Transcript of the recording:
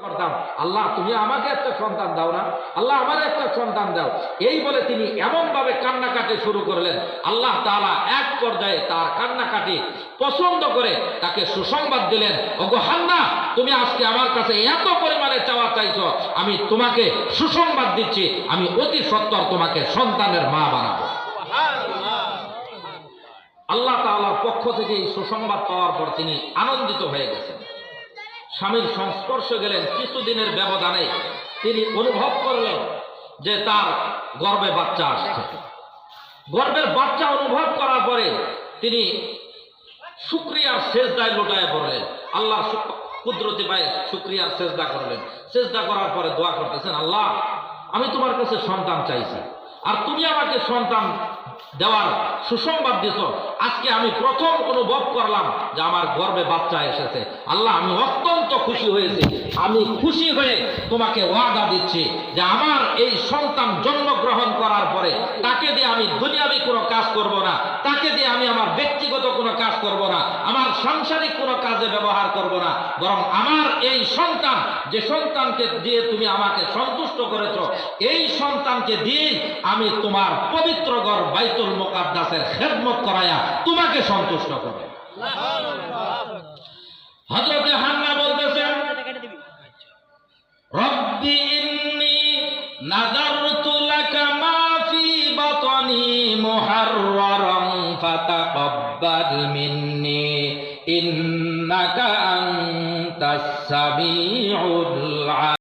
করতাম, আল্লাহ তুমি আমাকে একটা সন্তান দাও না, আল্লাহ আমার একটা সন্তান দাও। এই বলে তিনি এমনভাবে কান্নাকাটি শুরু করলেন, আল্লাহ তাআলা এক পর্যায়ে তার কান্নাকাটি পছন্দ করে তাকে সুসংবাদ দিলেন, ওগো হান্না, তুমি আজকে আমার কাছে এত পরিমাণে চাওয়া চাইছো, আমি তোমাকে সুসংবাদ দিচ্ছি, আমি অতি সত্বর তোমাকে সন্তানের মা বানাবো। আল্লাহ তাআলার পক্ষ থেকে এই সুসংবাদ পাওয়ার পর তিনি আনন্দিত হয়ে গেছেন। স্বামীর সংস্পর্শে গেলেন, কিছুদিনের ব্যবধানে তিনি অনুভব করলেন যে তার গর্ভে বাচ্চা আসছে। গর্ভের বাচ্চা অনুভব করার পরে তিনি শুকরিয়ার সেজদায় লুটায় পড়লেন, আল্লাহ কুদরতি পায়ে শুকরিয়ার সেজদা করলেন। সেজদা করার পরে দোয়া করতেছেন, আল্লাহ আমি তোমার কাছে সন্তান চাইছি, আর তুমি আমাকে সন্তান দেওয়ার সুসংবাদ দিছ। আজকে আমি প্রথম অনুভব করলাম যে আমার গর্ভে বাচ্চা এসেছে। আল্লাহ আমি অত্যন্ত খুশি হয়েছি। আমি খুশি হয়ে তোমাকে ওয়াদা দিচ্ছি যে আমার এই সন্তান জন্মগ্রহণ করার পরে তাকে দিয়ে আমি দুনিয়াবি কোনো কাজ করব না, তাকে দিয়ে আমি আমার ব্যক্তিগত কোনো কাজ করব না, আমার সাংসারিক কোনো কাজে ব্যবহার করব না, বরং আমার এই সন্তান, যে সন্তানকে দিয়ে তুমি আমাকে সন্তুষ্ট করেছ, এই সন্তানকে দিয়ে আমি তোমার পবিত্র ঘর বাইতুল মুকাদ্দাসের খেদমত করায়া তোমাকে সন্তুষ্ট করব। হযরত হান্না বলতেছেন, রব্বি ইন্নী নাযারতু লাকা মা ফি বাতনি মুহাররারান ফাতাকাব্বাল মিন্নি ইন্নাকা আনতাস সামিউল